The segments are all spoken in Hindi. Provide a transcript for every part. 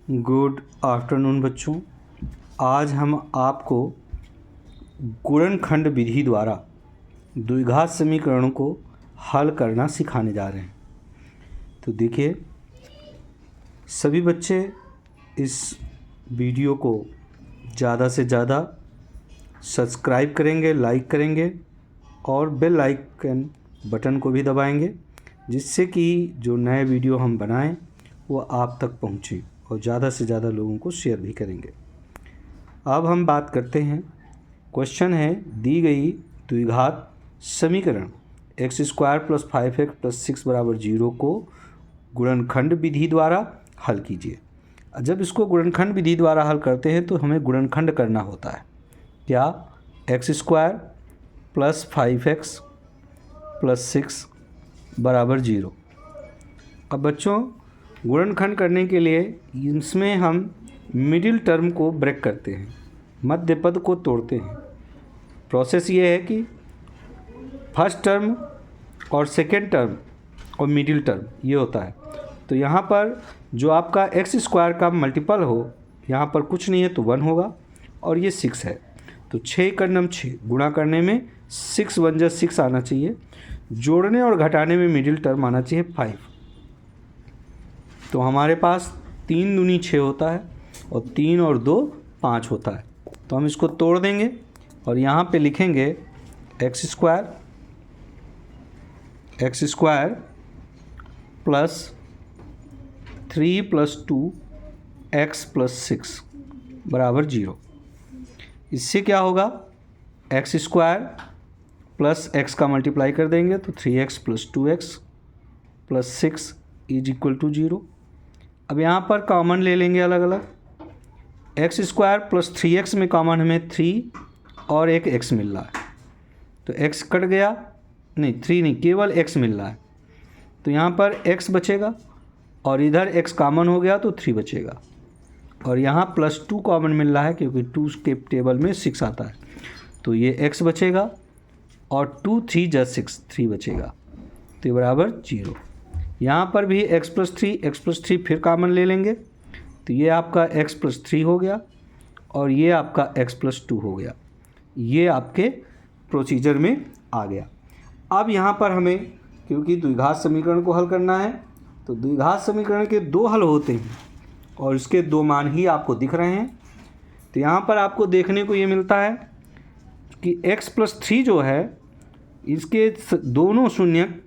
गुड आफ्टरनून बच्चों। आज हम आपको गुणनखंड विधि द्वारा द्विघात समीकरणों को हल करना सिखाने जा रहे हैं। तो देखिए, सभी बच्चे इस वीडियो को ज़्यादा से ज़्यादा सब्सक्राइब करेंगे, लाइक करेंगे और बेल आइकन बटन को भी दबाएंगे, जिससे कि जो नए वीडियो हम बनाएं वो आप तक पहुँचे और ज़्यादा से ज़्यादा लोगों को शेयर भी करेंगे। अब हम बात करते हैं। क्वेश्चन है, दी गई द्विघात समीकरण x² + 5x + 6 = 0 को गुणनखंड विधि द्वारा हल कीजिए। जब इसको गुणनखंड विधि द्वारा हल करते हैं तो हमें गुणनखंड करना होता है। क्या? x² + 5x + 6 = 0। अब बच्चों, गुणनखंड करने के लिए इसमें हम मिडिल टर्म को ब्रेक करते हैं, मध्य पद को तोड़ते हैं। प्रोसेस ये है कि फर्स्ट टर्म और सेकेंड टर्म और मिडिल टर्म ये होता है। तो यहाँ पर जो आपका x² का मल्टीपल हो, यहाँ पर कुछ नहीं है तो 1 होगा और ये 6 है। तो 6 × 9 6, गुणा करने में 6 × 1 = 6 आना चाहिए। जोड़ने और घटाने में मिडिल टर्म आना चाहिए 5। तो हमारे पास 3 दूनी 6 होता है और 3 और 2 5 होता है। तो हम इसको तोड़ देंगे और यहाँ पे लिखेंगे x² + 3 + 2x + 6 = 0। इससे क्या होगा? x² + x का मल्टीप्लाई कर देंगे तो 3x + 2x + 6 = 0। अब यहाँ पर कॉमन ले लेंगे अलग अलग। x² + 3x में कॉमन हमें 3 और एक x मिल रहा है, तो x कट गया, नहीं 3 नहीं, केवल x मिल रहा है। तो यहाँ पर x बचेगा और इधर x कॉमन हो गया तो 3 बचेगा और यहाँ +2 कॉमन मिल रहा है क्योंकि 2 के टेबल में 6 आता है। तो ये x बचेगा और 2 3 + 6, 3 बचेगा, तो ये बराबर 0। यहाँ पर भी x + 3 फिर कॉमन ले लेंगे तो ये आपका x + 3 हो गया और ये आपका x + 2 हो गया। ये आपके प्रोसीजर में आ गया। अब यहाँ पर हमें, क्योंकि द्विघात समीकरण को हल करना है, तो द्विघात समीकरण के 2 हल होते हैं और इसके 2 मान ही आपको दिख रहे हैं। तो यहाँ पर आपको देखने को ये मिलता है कि x + 3 जो है, इसके दोनों शून्यक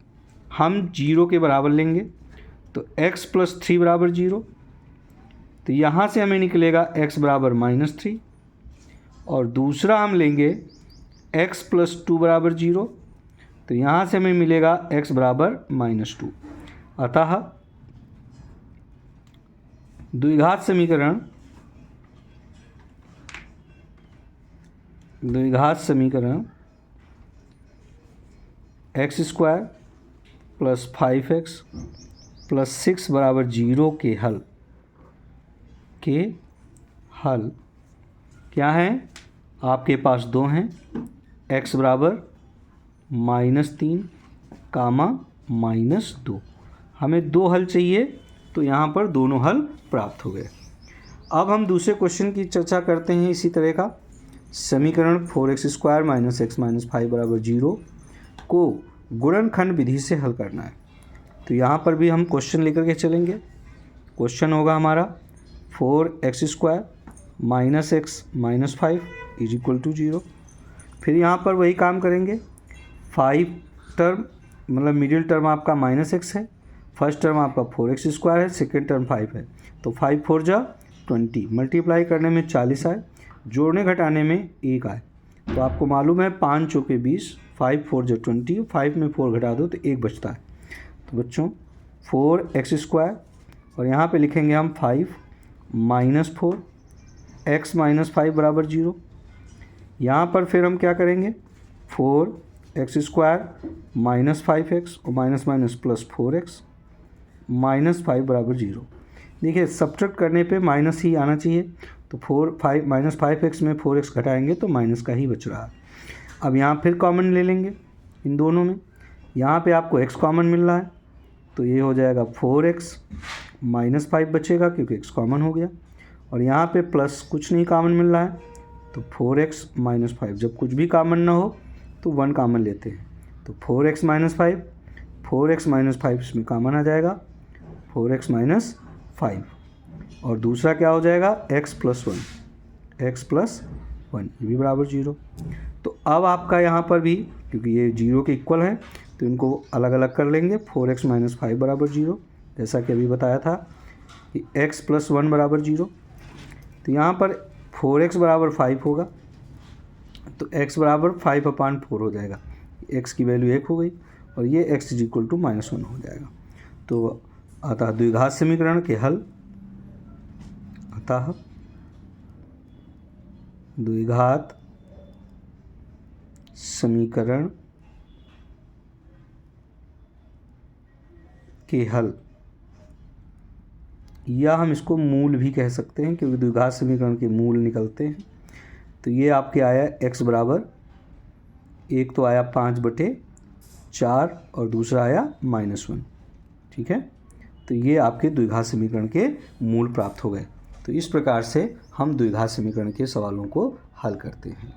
हम 0 के बराबर लेंगे। तो x + 3 = 0। तो यहाँ से हमें निकलेगा x = -3 और दूसरा हम लेंगे x + 2 = 0। तो यहाँ से हमें मिलेगा x = -2। अतः द्विघात समीकरण x² + 5x + 6 = 0 के हल क्या हैं? आपके पास 2 हैं, x = -3, -2। हमें 2 हल चाहिए, तो यहाँ पर दोनों हल प्राप्त हो गए। अब हम दूसरे क्वेश्चन की चर्चा करते हैं। इसी तरह का समीकरण 4x² - x - 5 = 0 को गुणनखंड विधि से हल करना है। तो यहाँ पर भी हम क्वेश्चन लेकर के चलेंगे। क्वेश्चन होगा हमारा 4x² - x - 5 = 0। फिर यहाँ पर वही काम करेंगे। 5 टर्म मतलब मिडिल टर्म आपका -x है, फर्स्ट टर्म आपका 4x² है, सेकेंड टर्म 5 है। तो 5 4 जा 20, मल्टीप्लाई करने में 40 आए, जोड़ने घटाने में 1 आए। तो आपको मालूम है 5 चौके 20, 5 4 जा 20, 5 में 4 घटा दो तो 1 बचता है। तो बच्चों 4x² और यहाँ पे लिखेंगे हम 5 - 4, x - 5 = 0। यहाँ पर फिर हम क्या करेंगे? 4x² - 5x और माइनस प्लस 4x - 5 = 0। देखिए, सब्ट्रैक्ट करने पे माइनस ही आना चाहिए। तो 5x में 4x घटाएंगे तो माइनस का ही बच रहा है। अब यहाँ फिर कॉमन ले लेंगे इन दोनों में। यहाँ पे आपको x कॉमन मिल रहा है तो ये हो जाएगा 4x -5 बचेगा क्योंकि x कॉमन हो गया, और यहाँ पे प्लस कुछ नहीं कॉमन मिल रहा है तो 4x - 5, जब कुछ भी कॉमन ना हो तो 1 कॉमन लेते हैं, तो 4x - 5, 4x - 5 इसमें कॉमन आ जाएगा, 4x - 5, और दूसरा क्या हो जाएगा x + 1, x + 1 ये भी बराबर 0। तो अब आपका यहाँ पर भी क्योंकि ये 0 के इक्वल हैं तो इनको अलग अलग कर लेंगे, 4x - 5 बराबर 0, जैसा कि अभी बताया था कि x + 1 बराबर 0। तो यहाँ पर 4x बराबर 5 होगा तो x बराबर 5/4 हो जाएगा, x की वैल्यू 1 हो गई, और ये x = -1 हो जाएगा। तो अतः द्विघात समीकरण के हल, अतः द्विघात समीकरण के हल, या हम इसको मूल भी कह सकते हैं क्योंकि द्विघात समीकरण के मूल निकलते हैं। तो ये आपके आया x बराबर, एक तो आया 5/4 और दूसरा आया -1, ठीक है। तो ये आपके द्विघात समीकरण के मूल प्राप्त हो गए। तो इस प्रकार से हम द्विघात समीकरण के सवालों को हल करते हैं।